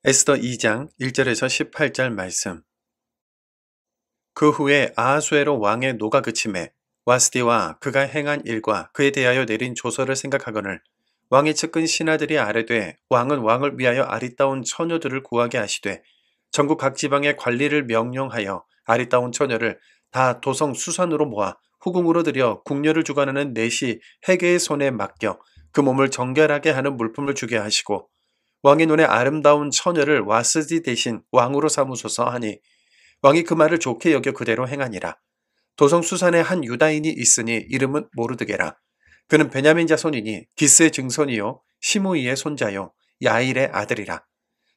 에스더 2장 1절에서 18절 말씀. 그 후에 아하수에로 왕의 노가 그침에 와스디와 그가 행한 일과 그에 대하여 내린 조서를 생각하거늘 왕의 측근 신하들이 아뢰되 왕은 왕을 위하여 아리따운 처녀들을 구하게 하시되 전국 각 지방의 관리를 명령하여 아리따운 처녀를 다 도성 수산으로 모아 후궁으로 들여 궁녀를 주관하는 내시 헤게의 손에 맡겨 그 몸을 정결하게 하는 물품을 주게 하시고 왕의 눈에 아름다운 처녀를 와스디 대신 왕으로 삼으소서 하니 왕이 그 말을 좋게 여겨 그대로 행하니라. 도성 수산에 한 유다인이 있으니 이름은 모르드게라. 그는 베냐민 자손이니 기스의 증손이요 시므이의 손자요 야일의 아들이라.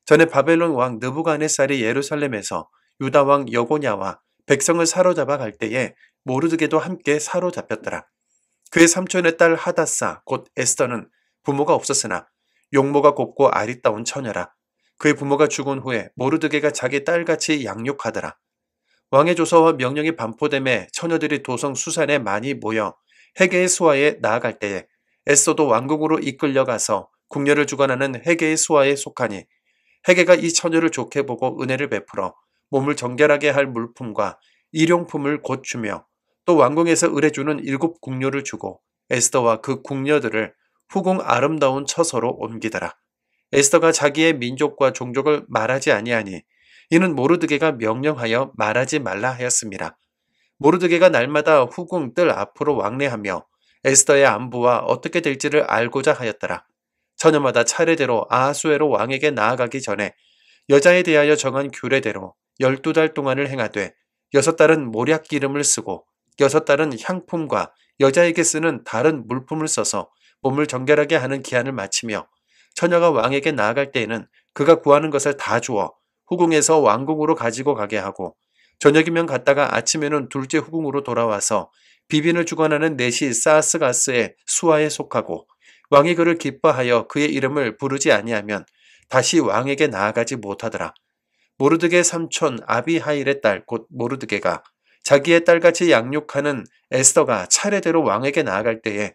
전에 바벨론 왕 느부갓네살이 예루살렘에서 유다 왕 여고냐와 백성을 사로잡아 갈 때에 모르드게도 함께 사로잡혔더라. 그의 삼촌의 딸 하다사 곧 에스더는 부모가 없었으나 용모가 곱고 아리따운 처녀라. 그의 부모가 죽은 후에 모르드게가 자기 딸같이 양육하더라. 왕의 조서와 명령이 반포됨에 처녀들이 도성 수산에 많이 모여 헤게의 수하에 나아갈 때에 에스더도 왕궁으로 이끌려가서 궁녀를 주관하는 헤게의 수하에 속하니 헤게가 이 처녀를 좋게 보고 은혜를 베풀어 몸을 정결하게 할 물품과 일용품을 곧 주며 또 왕궁에서 의뢰주는 7 궁녀를 주고 에스더와 그 궁녀들을 후궁 아름다운 처소로 옮기더라. 에스더가 자기의 민족과 종족을 말하지 아니하니 이는 모르드게가 명령하여 말하지 말라 하였습니다. 모르드게가 날마다 후궁 뜰 앞으로 왕래하며 에스더의 안부와 어떻게 될지를 알고자 하였더라. 처녀마다 차례대로 아하수에로 왕에게 나아가기 전에 여자에 대하여 정한 규례대로 12달 동안을 행하되 6달은 모략 기름을 쓰고 6달은 향품과 여자에게 쓰는 다른 물품을 써서 몸을 정결하게 하는 기한을 마치며 처녀가 왕에게 나아갈 때에는 그가 구하는 것을 다 주어 후궁에서 왕궁으로 가지고 가게 하고 저녁이면 갔다가 아침에는 둘째 후궁으로 돌아와서 비빈을 주관하는 내시 사스가스의 수하에 속하고 왕이 그를 기뻐하여 그의 이름을 부르지 아니하면 다시 왕에게 나아가지 못하더라. 모르드게 삼촌 아비하일의 딸 곧 모르드게가 자기의 딸같이 양육하는 에스더가 차례대로 왕에게 나아갈 때에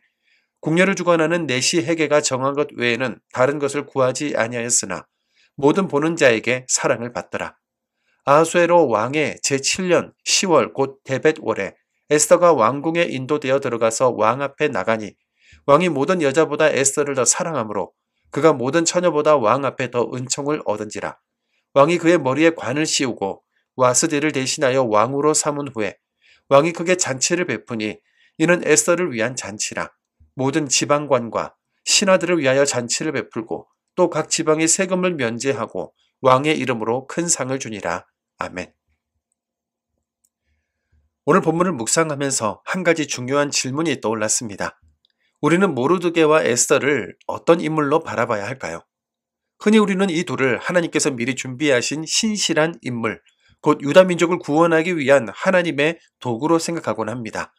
궁녀를 주관하는 내시 헤게가 정한 것 외에는 다른 것을 구하지 아니하였으나 모든 보는 자에게 사랑을 받더라. 아하수에로 왕의 제7년 10월 곧 데벳월에 에스더가 왕궁에 인도되어 들어가서 왕 앞에 나가니 왕이 모든 여자보다 에스더를 더 사랑하므로 그가 모든 처녀보다 왕 앞에 더 은총을 얻은지라. 왕이 그의 머리에 관을 씌우고 와스디를 대신하여 왕으로 삼은 후에 왕이 크게 잔치를 베푸니 이는 에스더를 위한 잔치라. 모든 지방관과 신하들을 위하여 잔치를 베풀고 또 각 지방의 세금을 면제하고 왕의 이름으로 큰 상을 주니라. 아멘. 오늘 본문을 묵상하면서 한 가지 중요한 질문이 떠올랐습니다. 우리는 모르드게와 에스더를 어떤 인물로 바라봐야 할까요? 흔히 우리는 이 둘을 하나님께서 미리 준비하신 신실한 인물, 곧 유다 민족을 구원하기 위한 하나님의 도구로 생각하곤 합니다.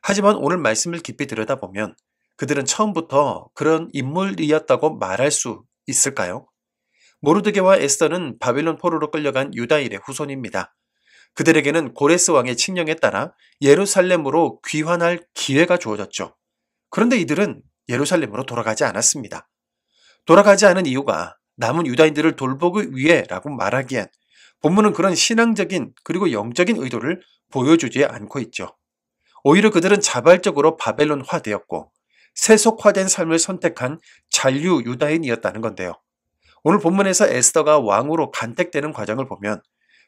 하지만 오늘 말씀을 깊이 들여다보면 그들은 처음부터 그런 인물이었다고 말할 수 있을까요? 모르드게와 에스더는 바빌론 포로로 끌려간 유다인의 후손입니다. 그들에게는 고레스 왕의 칙령에 따라 예루살렘으로 귀환할 기회가 주어졌죠. 그런데 이들은 예루살렘으로 돌아가지 않았습니다. 돌아가지 않은 이유가 남은 유다인들을 돌보기 위해라고 말하기엔 본문은 그런 신앙적인 그리고 영적인 의도를 보여주지 않고 있죠. 오히려 그들은 자발적으로 바벨론화되었고 세속화된 삶을 선택한 잔류 유다인이었다는 건데요. 오늘 본문에서 에스더가 왕으로 간택되는 과정을 보면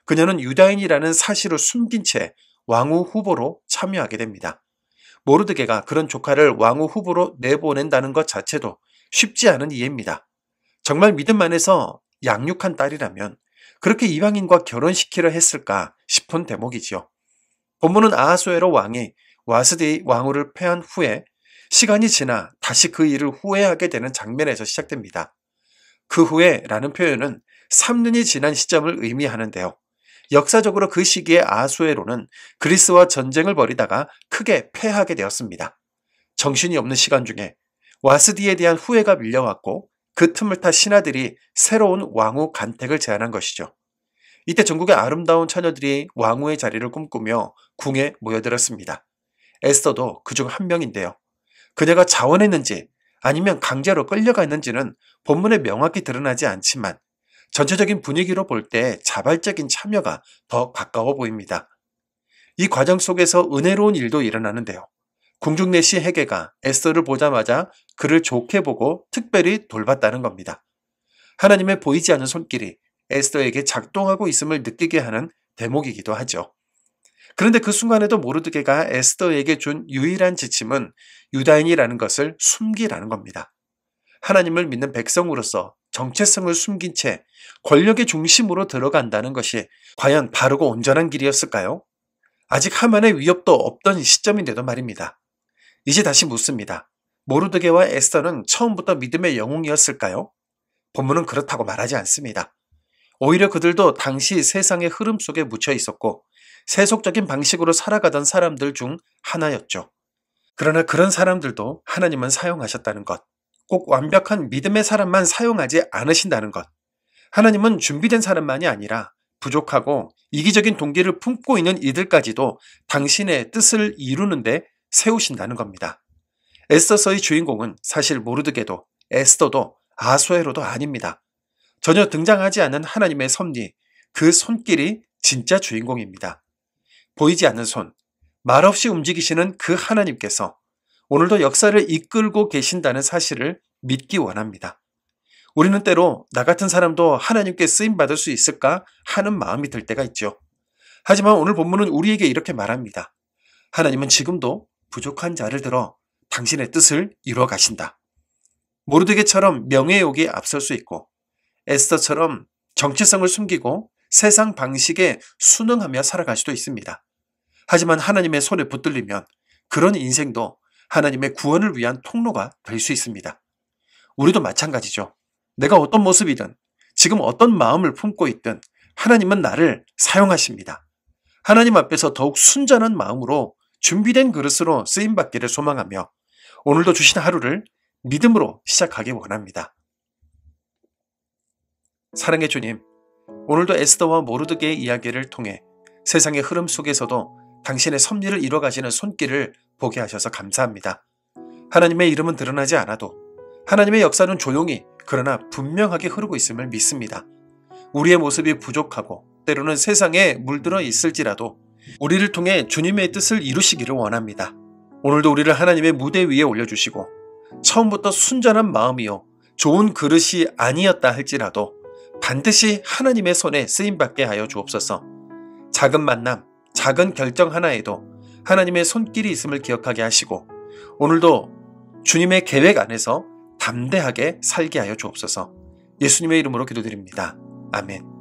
그녀는 유다인이라는 사실을 숨긴 채 왕후 후보로 참여하게 됩니다. 모르드게가 그런 조카를 왕후 후보로 내보낸다는 것 자체도 쉽지 않은 이해입니다. 정말 믿음 안에서 양육한 딸이라면 그렇게 이방인과 결혼시키려 했을까 싶은 대목이지요. 본문은 아하수에로 왕이 와스디 왕후를 패한 후에 시간이 지나 다시 그 일을 후회하게 되는 장면에서 시작됩니다. 그 후에라는 표현은 3년이 지난 시점을 의미하는데요. 역사적으로 그 시기에 아하수에로는 그리스와 전쟁을 벌이다가 크게 패하게 되었습니다. 정신이 없는 시간 중에 와스디에 대한 후회가 밀려왔고 그 틈을 타 신하들이 새로운 왕후 간택을 제안한 것이죠. 이때 전국의 아름다운 처녀들이 왕후의 자리를 꿈꾸며 궁에 모여들었습니다. 에스더도 그중 한 명인데요. 그녀가 자원했는지 아니면 강제로 끌려갔는지는 본문에 명확히 드러나지 않지만 전체적인 분위기로 볼 때 자발적인 참여가 더 가까워 보입니다. 이 과정 속에서 은혜로운 일도 일어나는데요. 궁중내시 헤게가 에스더를 보자마자 그를 좋게 보고 특별히 돌봤다는 겁니다. 하나님의 보이지 않는 손길이 에스더에게 작동하고 있음을 느끼게 하는 대목이기도 하죠. 그런데 그 순간에도 모르드게가 에스더에게 준 유일한 지침은 유다인이라는 것을 숨기라는 겁니다. 하나님을 믿는 백성으로서 정체성을 숨긴 채 권력의 중심으로 들어간다는 것이 과연 바르고 온전한 길이었을까요? 아직 하만의 위협도 없던 시점인데도 말입니다. 이제 다시 묻습니다. 모르드게와 에스더는 처음부터 믿음의 영웅이었을까요? 본문은 그렇다고 말하지 않습니다. 오히려 그들도 당시 세상의 흐름 속에 묻혀 있었고 세속적인 방식으로 살아가던 사람들 중 하나였죠. 그러나 그런 사람들도 하나님은 사용하셨다는 것, 꼭 완벽한 믿음의 사람만 사용하지 않으신다는 것, 하나님은 준비된 사람만이 아니라 부족하고 이기적인 동기를 품고 있는 이들까지도 당신의 뜻을 이루는데 세우신다는 겁니다. 에스더서의 주인공은 사실 모르드게도 에스더도 아수에로도 아닙니다. 전혀 등장하지 않는 하나님의 섭리, 그 손길이 진짜 주인공입니다. 보이지 않는 손, 말없이 움직이시는 그 하나님께서 오늘도 역사를 이끌고 계신다는 사실을 믿기 원합니다. 우리는 때로 나 같은 사람도 하나님께 쓰임받을 수 있을까 하는 마음이 들 때가 있죠. 하지만 오늘 본문은 우리에게 이렇게 말합니다. 하나님은 지금도 부족한 자를 들어 당신의 뜻을 이루어 가신다. 모르드게처럼 명예욕이 앞설 수 있고 에스더처럼 정체성을 숨기고 세상 방식에 순응하며 살아갈 수도 있습니다. 하지만 하나님의 손에 붙들리면 그런 인생도 하나님의 구원을 위한 통로가 될 수 있습니다. 우리도 마찬가지죠. 내가 어떤 모습이든 지금 어떤 마음을 품고 있든 하나님은 나를 사용하십니다. 하나님 앞에서 더욱 순전한 마음으로 준비된 그릇으로 쓰임받기를 소망하며 오늘도 주신 하루를 믿음으로 시작하기 원합니다. 사랑의 주님, 오늘도 에스더와 모르드게의 이야기를 통해 세상의 흐름 속에서도 당신의 섭리를 이뤄가시는 손길을 보게 하셔서 감사합니다. 하나님의 이름은 드러나지 않아도 하나님의 역사는 조용히 그러나 분명하게 흐르고 있음을 믿습니다. 우리의 모습이 부족하고 때로는 세상에 물들어 있을지라도 우리를 통해 주님의 뜻을 이루시기를 원합니다. 오늘도 우리를 하나님의 무대 위에 올려주시고 처음부터 순전한 마음이요 좋은 그릇이 아니었다 할지라도 반드시 하나님의 손에 쓰임받게 하여 주옵소서. 작은 만남, 작은 결정 하나에도 하나님의 손길이 있음을 기억하게 하시고 오늘도 주님의 계획 안에서 담대하게 살게 하여 주옵소서. 예수님의 이름으로 기도드립니다. 아멘.